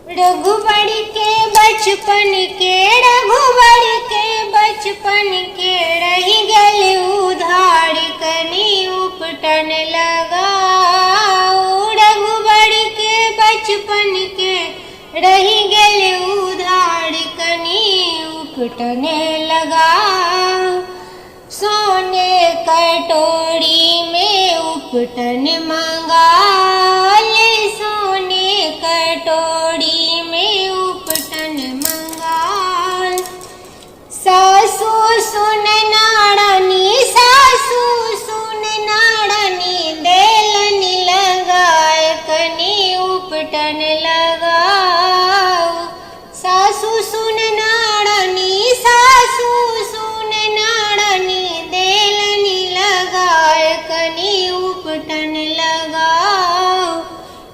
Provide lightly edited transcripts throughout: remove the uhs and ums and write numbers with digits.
रघुबर के बचपन के रघुबर के बचपन के रही गल उधार कनी उपटन लगाओ। रघुबर के बचपन के रही गल उधार कनी उपटन लगाओ। सोने कटोरी में उपटन मंगाल, सोने कटोरी में उपटन मंगाल। सासू सुन नारनी, सासू सुन नारनी देलन लगाए कनी उपटन लगाओ। सासू सुन नारनी, सासू सुन नारनी देलन लगाए कनी उपटन लगाओ।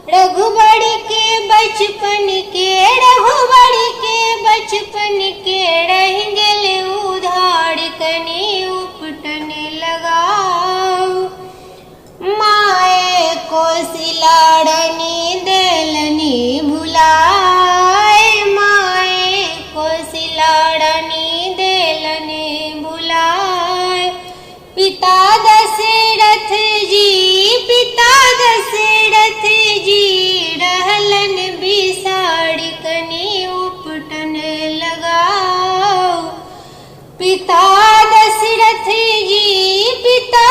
रघुबर के बचपन के रघुबर के बचपन के रह गल उधार कनी उपटन लगाओ। माए को सिलाड़नी देलनी भुलाए, माए को सिलाड़नी देलनी भुलाए। पिता दशरथ जी, पिता दशरथ जी रहलन बिसाड़ कनी उपटन लगाओ। पिता दशरथ जी, पिता